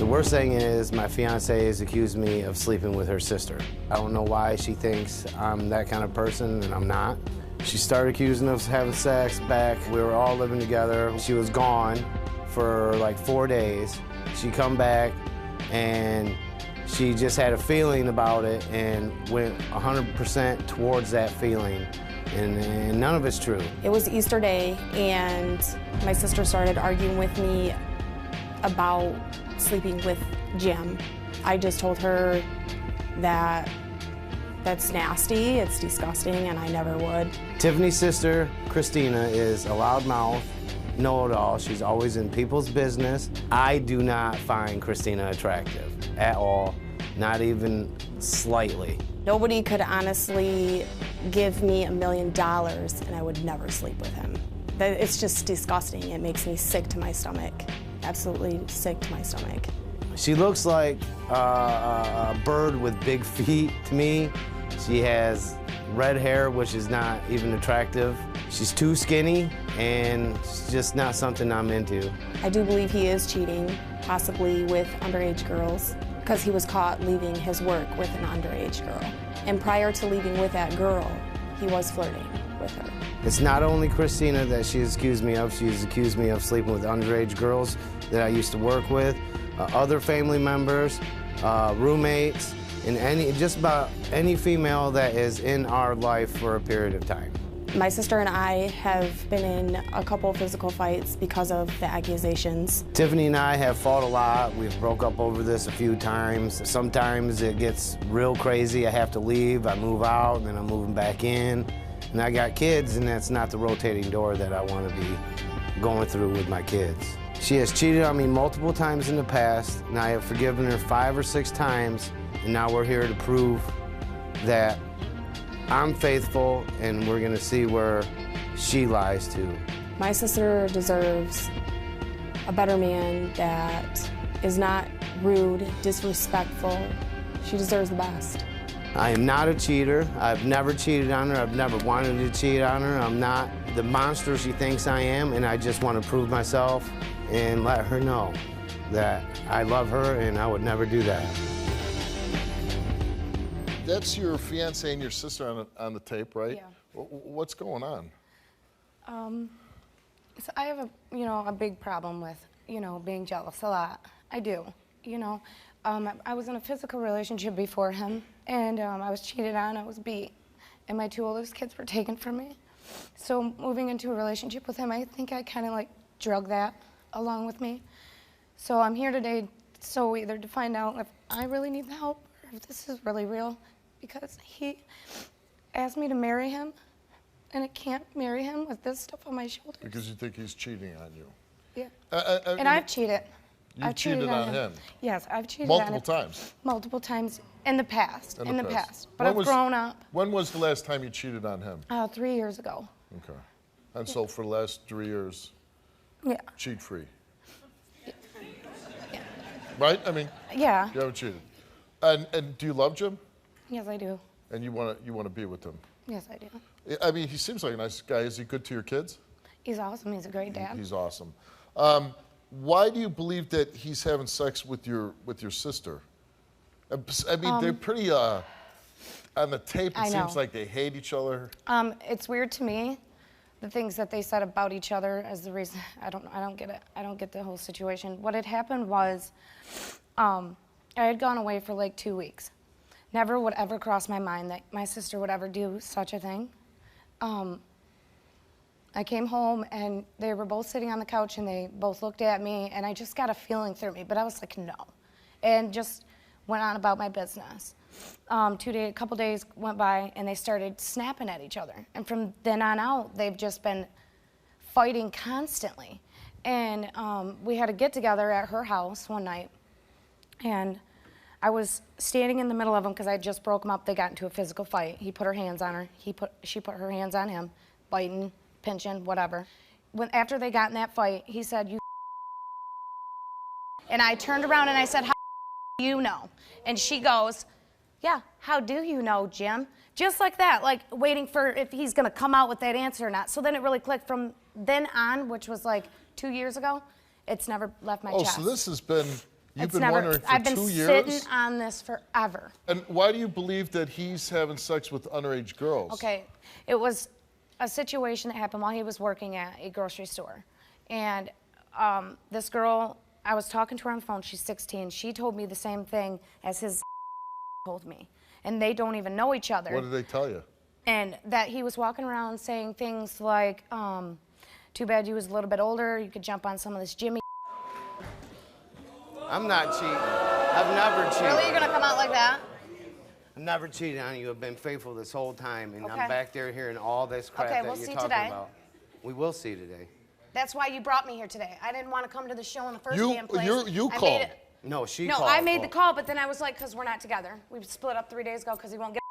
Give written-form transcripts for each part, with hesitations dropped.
The worst thing is my fiance has accused me of sleeping with her sister. I don't know why she thinks I'm that kind of person, and I'm not. She started accusing us of having sex back. We were all living together. She was gone for like 4 days. She come back, and she just had a feeling about it and went 100% towards that feeling, and none of it's true. It was Easter Day, and my sister started arguing with me about sleeping with Jim. I just told her that that's nasty, it's disgusting, and I never would. Tiffany's sister, Christina, is a loudmouth, know-it-all. She's always in people's business. I do not find Christina attractive at all, not even slightly. Nobody could honestly give me $1 million and I would never sleep with him. It's just disgusting. It makes me sick to my stomach. Absolutely sick to my stomach. She looks like a bird with big feet to me. She has red hair, which is not even attractive. She's too skinny, and it's just not something I'm into. I do believe he is cheating, possibly with underage girls, because he was caught leaving his work with an underage girl. And prior to leaving with that girl, he was flirting with her. It's not only Christina that she's accused me of. She's accused me of sleeping with underage girls that I used to work with, other family members, roommates, and just about any female that is in our life for a period of time. My sister and I have been in a couple physical fights because of the accusations. Tiffany and I have fought a lot. We've broke up over this a few times. Sometimes it gets real crazy. I have to leave, I move out, and then I'm moving back in. And I got kids, and that's not the rotating door that I want to be going through with my kids. She has cheated on me multiple times in the past, and I have forgiven her 5 or 6 times, and now we're here to prove that I'm faithful, and we're gonna see where she lies to. My sister deserves a better man that is not rude, disrespectful. She deserves the best. I am not a cheater. I've never cheated on her. I've never wanted to cheat on her. I'm not the monster she thinks I am, and I just want to prove myself and let her know that I love her and I would never do that. That's your fiance and your sister on the tape, right? Yeah. What's going on? So I have a big problem with, being jealous a lot. I do, I was in a physical relationship before him, and I was cheated on, I was beat, and my 2 oldest kids were taken from me. So moving into a relationship with him, I think I kind of like drug that along with me. So I'm here today either to find out if I really need the help or if this is really real, because he asked me to marry him, and I can't marry him with this stuff on my shoulders. Because you think he's cheating on you. Yeah. And I've cheated. You've cheated on him? Yes, I've cheated on him. Multiple times? Multiple times in the past. In the past. But When I've grown up. When was the last time you cheated on him? 3 years ago. Okay. And so for the last 3 years, Yeah. cheat free. Yeah. Right? I mean, Yeah. you haven't cheated. And do you love Jim? Yes, I do. And you want to be with him? Yes, I do. I mean, he seems like a nice guy. Is he good to your kids? He's awesome. He's a great dad. He's awesome. Why do you believe that he's having sex with your sister? I mean, they're pretty on the tape. It seems like they hate each other. It's weird to me, the things that they said about each other as the reason. I don't get it. I don't get the whole situation. What had happened was, I had gone away for like 2 weeks. Never would ever cross my mind that my sister would ever do such a thing. I came home and they were both sitting on the couch and they both looked at me and I just got a feeling through me, but I was like, no. And just went on about my business. A couple days went by and they started snapping at each other. And from then on out, they've just been fighting constantly. And we had a get together at her house one night and I was standing in the middle of them because I just broke them up. They got into a physical fight. He put her hands on her. She put her hands on him, biting, pinching, whatever. After they got in that fight, he said, "You." And I turned around and I said, "How do you know?" And she goes, "Yeah, how do you know, Jim?" Just like that, like waiting for if he's gonna come out with that answer or not. So then it really clicked from then on, which was like 2 years ago. It's never left my chest. So this has been You've been wondering for 2 years? I've been sitting on this forever. And why do you believe that he's having sex with underage girls? Okay, it was a situation that happened while he was working at a grocery store. And this girl, I was talking to her on the phone, she's 16, she told me the same thing as his told me. And they don't even know each other. What did they tell you? And that he was walking around saying things like, too bad you was a little bit older, you could jump on some of this Jimmy. I'm not cheating. I've never cheated. Really, you're gonna come out like that? I've never cheated on you. I've been faithful this whole time, and Okay. I'm back there hearing all this crap Okay, that we'll you're see talking today. about. We will see today. That's why you brought me here today. I didn't want to come to the show in the first You- damn place. you I called. made it- No, she No, called. I made the call, but then I was like, because we're not together. We split up 3 days ago because he won't get.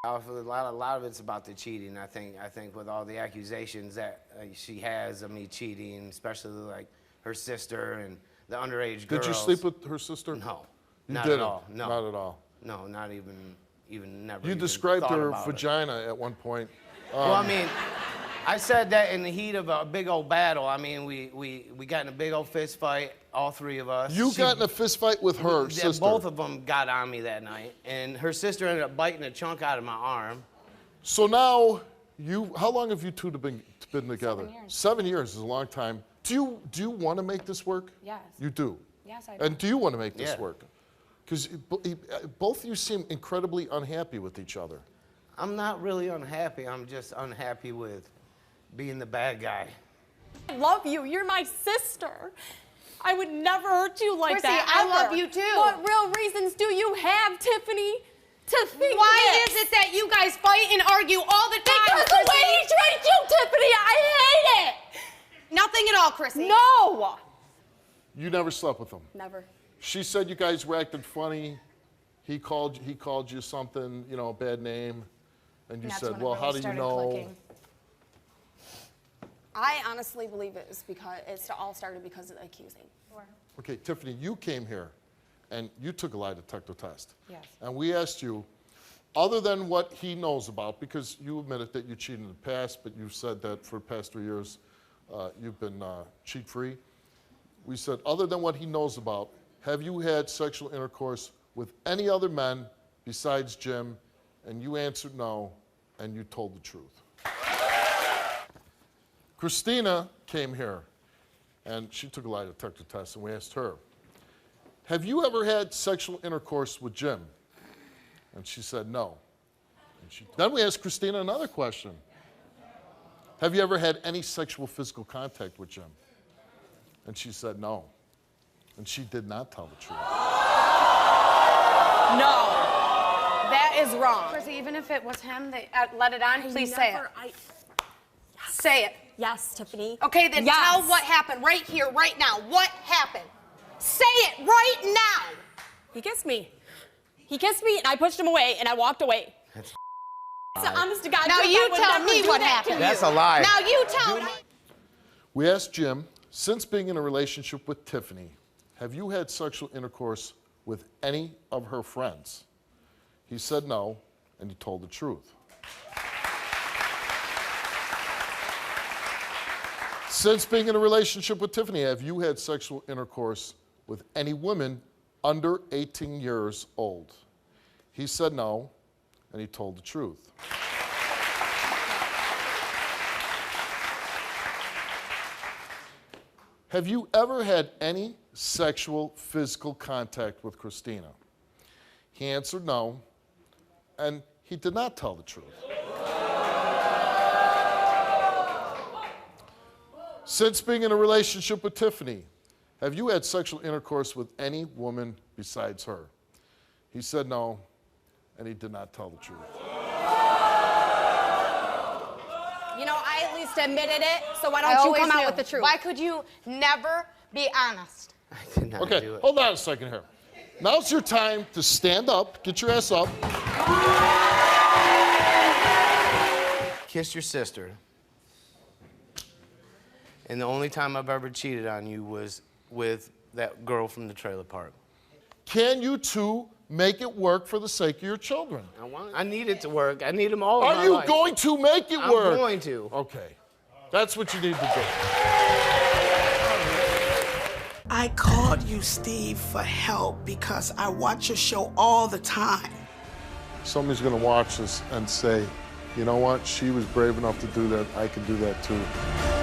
A lot of it's about the cheating. I think with all the accusations that she has of me cheating, especially like her sister and the underage girls. Did you sleep with her sister? No, You not didn't? at all. No, Not at all. No, not even never. You even described thought her about it. vagina at one point. Well, I mean, I said that in the heat of a big old battle. I mean, we got in a big old fist fight, all three of us. You got in a fist fight with her Yeah, sister. both of them got on me that night, and her sister ended up biting a chunk out of my arm. So now, how long have you two been together? 7 years. 7 years is a long time. Do you want to make this work? Yes. You do? Yes, I do. And do you want to make this Yeah. work? Because both of you seem incredibly unhappy with each other. I'm not really unhappy. I'm just unhappy with being the bad guy. I love you. You're my sister. I would never hurt you like Chrissy, that. I ever. love you too. What real reasons do you have, Tiffany, to think Why this? is it that you guys fight and argue all the time? Because the way he treats you, Tiffany, I hate it. Nothing at all, Chrissy. No. You never slept with him. Never. She said you guys were acting funny. He called you something, a bad name, and you That's said, when it "Well, really how do you started know?" clicking. I honestly believe it's all started because of the accusing. Okay, Tiffany, you came here, and you took a lie detector test. Yes. And we asked you, other than what he knows about, because you admitted that you cheated in the past, but you said that for the past 3 years you've been cheat-free. We said, other than what he knows about, have you had sexual intercourse with any other men besides Jim? And you answered no, and you told the truth. Christina came here, and she took a lie detector test, and we asked her, have you ever had sexual intercourse with Jim? And she said no. Then we asked Christina another question. Have you ever had any sexual physical contact with Jim? And she said no. And she did not tell the truth. No. That is wrong. Chrissy, even if it was him that let it on, please say it. Say it. Yes, Tiffany. Okay, then Yes. tell what happened right here, right now. What happened? Say it right now. He kissed me. He kissed me, and I pushed him away, and I walked away. That's It's an honest to God Now truth. you I would tell never me do what that to happened. you. That's a lie. Now you tell me. We asked Jim, since being in a relationship with Tiffany, have you had sexual intercourse with any of her friends? He said no, and he told the truth. Since being in a relationship with Tiffany, have you had sexual intercourse with any women under 18 years old? He said no, and he told the truth. Have you ever had any sexual physical contact with Christina? He answered no, and he did not tell the truth. Since being in a relationship with Tiffany, have you had sexual intercourse with any woman besides her? He said no, and he did not tell the truth. You know, I at least admitted it, so why I don't you always come out knew. with the truth? Why could you never be honest? I did not Okay, do it. hold on a second here. Now's your time to stand up, get your ass up. Kissed your sister. And the only time I've ever cheated on you was with that girl from the trailer park. Can you two make it work for the sake of your children? I need it to work. I need them all in Are my you life. going to make it I'm work? going to. Okay. That's what you need to do. I called you, Steve, for help because I watch your show all the time. Somebody's gonna watch this and say, you know what, she was brave enough to do that, I can do that too.